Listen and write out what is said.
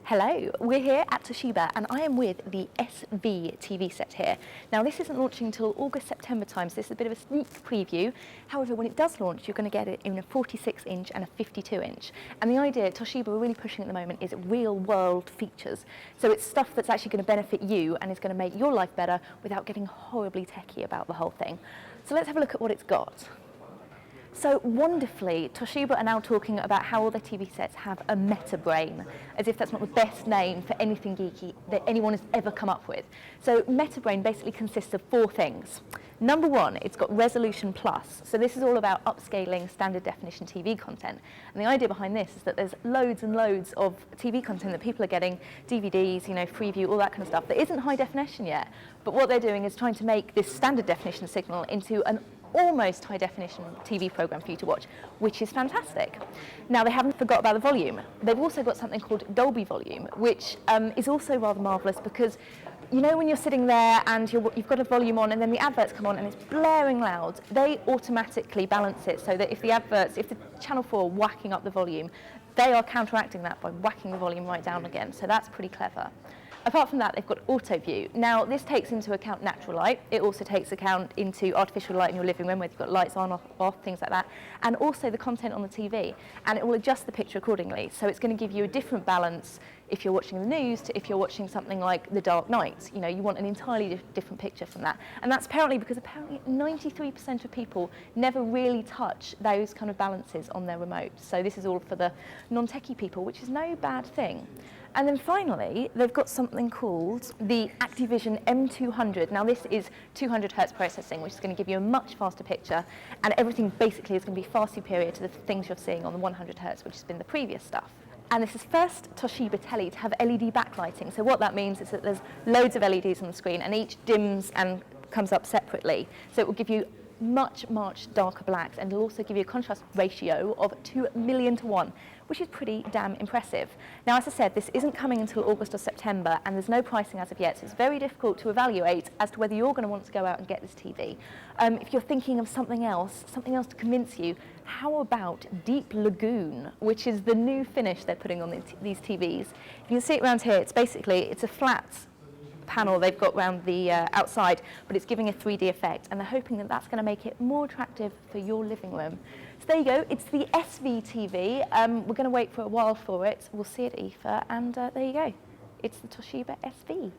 Hello, we're here at Toshiba and I am with the SV TV set here. Now this isn't launching until August, September time, so this is a bit of a sneak preview. However, when it does launch, you're going to get it in a 46-inch and a 52-inch. And the idea Toshiba are really pushing at the moment is real world features. So it's stuff that's actually going to benefit you and is going to make your life better without getting horribly techie about the whole thing. So let's have a look at what it's got. So wonderfully, Toshiba are now talking about how all their TV sets have a meta brain, as if that's not the best name for anything geeky that anyone has ever come up with. So meta brain basically consists of 4 things. Number 1, it's got Resolution Plus. So this is all about upscaling standard definition TV content. And the idea behind this is that there's loads and loads of TV content that people are getting, DVDs, Freeview, all that kind of stuff, that isn't high definition yet. But what they're doing is trying to make this standard definition signal into an almost high definition TV program for you to watch, which is fantastic. Now they haven't forgot about the volume. They've also got something called Dolby Volume, which is also rather marvellous because when you're sitting there and you've got a volume on and then the adverts come on and it's blaring loud, they automatically balance it so that if the Channel 4 are whacking up the volume, they are counteracting that by whacking the volume right down again. So that's pretty clever. Apart from that, they've got auto view. Now, this takes into account natural light. It also takes account into artificial light in your living room, whether you've got lights on or off, things like that, and also the content on the TV. And it will adjust the picture accordingly. So it's going to give you a different balance if you're watching the news to if you're watching something like The Dark Knight. You want an entirely different picture from that. And that's apparently because 93% of people never really touch those kind of balances on their remote. So this is all for the non-techie people, which is no bad thing. And then finally, they've got something called the Activision M200. Now this is 200 Hz processing, which is going to give you a much faster picture, and everything basically is going to be far superior to the things you're seeing on the 100 Hz, which has been the previous stuff. And this is first Toshiba telly to have LED backlighting. So what that means is that there's loads of LEDs on the screen, and each dims and comes up separately. So it will give you much darker blacks, and it'll also give you a contrast ratio of 2,000,000 to 1, which is pretty damn impressive. Now, as I said, this isn't coming until August or September, and there's no pricing as of yet, so it's very difficult to evaluate as to whether you're going to want to go out and get this TV. If you're thinking of something else to convince you, how about Deep Lagoon, which is the new finish they're putting on these TVs. You can see it around here. It's a flat panel they've got around the outside, but it's giving a 3D effect, and they're hoping that that's going to make it more attractive for your living room. So there you go, it's the SV TV. We're going to wait for a while for it. We'll see it at IFA, and there you go. It's the Toshiba SV.